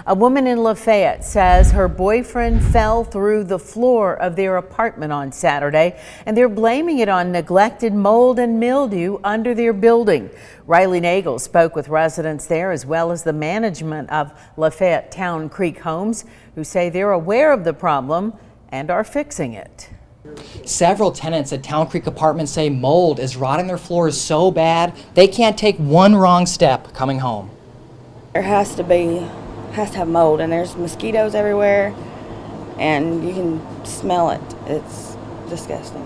A woman in Lafayette says her boyfriend fell through the floor of their apartment on Saturday, and they're blaming it on neglected mold and mildew under their building. Riley Nagel spoke with residents there as well as the management of Lafayette Town Creek Homes, who say they're aware of the problem and are fixing it. Several tenants at Town Creek Apartments say mold is rotting their floors so bad they can't take one wrong step coming home. There has to have mold, and there's mosquitoes everywhere, and you can smell it. It's disgusting.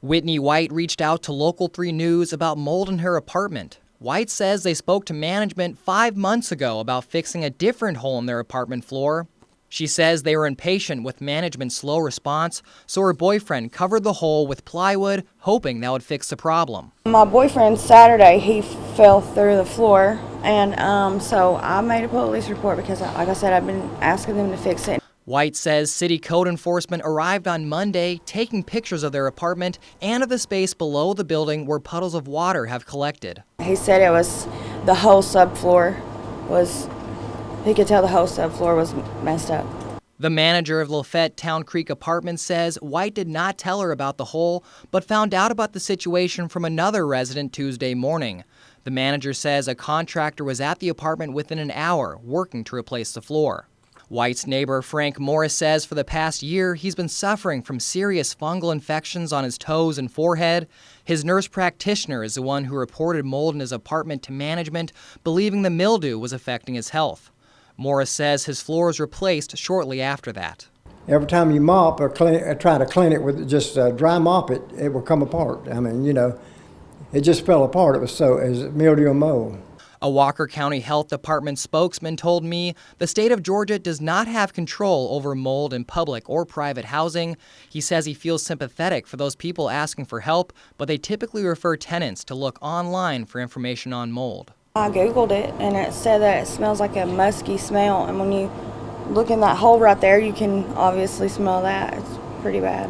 Whitney White reached out to Local 3 News about mold in her apartment. White says they spoke to management 5 months ago about fixing a different hole in their apartment floor. She says they were impatient with management's slow response, so her boyfriend covered the hole with plywood, hoping that would fix the problem. My boyfriend, Saturday, he fell through the floor, and so I made a police report because, like I said, I've been asking them to fix it. White says city code enforcement arrived on Monday, taking pictures of their apartment and of the space below the building where puddles of water have collected. He said it was the whole subfloor was. He could tell the whole subfloor was messed up. The manager of Lafayette Town Creek Apartments says White did not tell her about the hole, but found out about the situation from another resident Tuesday morning. The manager says a contractor was at the apartment within an hour working to replace the floor. White's neighbor Frank Morris says for the past year he's been suffering from serious fungal infections on his toes and forehead. His nurse practitioner is the one who reported mold in his apartment to management, believing the mildew was affecting his health. Morris says his floor was replaced shortly after that. Every time you mop or try to clean it with just dry mop, it will come apart. I mean, it just fell apart. It was mildew and mold. A Walker County Health Department spokesman told me the state of Georgia does not have control over mold in public or private housing. He says he feels sympathetic for those people asking for help, but they typically refer tenants to look online for information on mold. I Googled it, and it said that it smells like a musky smell, and when you look in that hole right there, you can obviously smell that. It's pretty bad.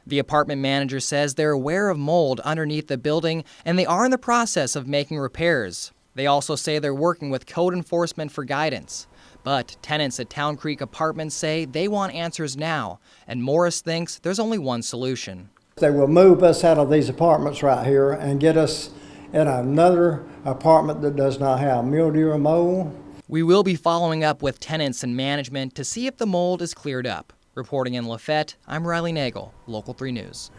The apartment manager says they're aware of mold underneath the building, and they are in the process of making repairs. They also say they're working with code enforcement for guidance. But tenants at Town Creek Apartments say they want answers now, and Morris thinks there's only one solution. They will move us out of these apartments right here and get us in another apartment that does not have mildew or mold. We will be following up with tenants and management to see if the mold is cleared up. Reporting in Lafayette, I'm Riley Nagel, Local 3 News.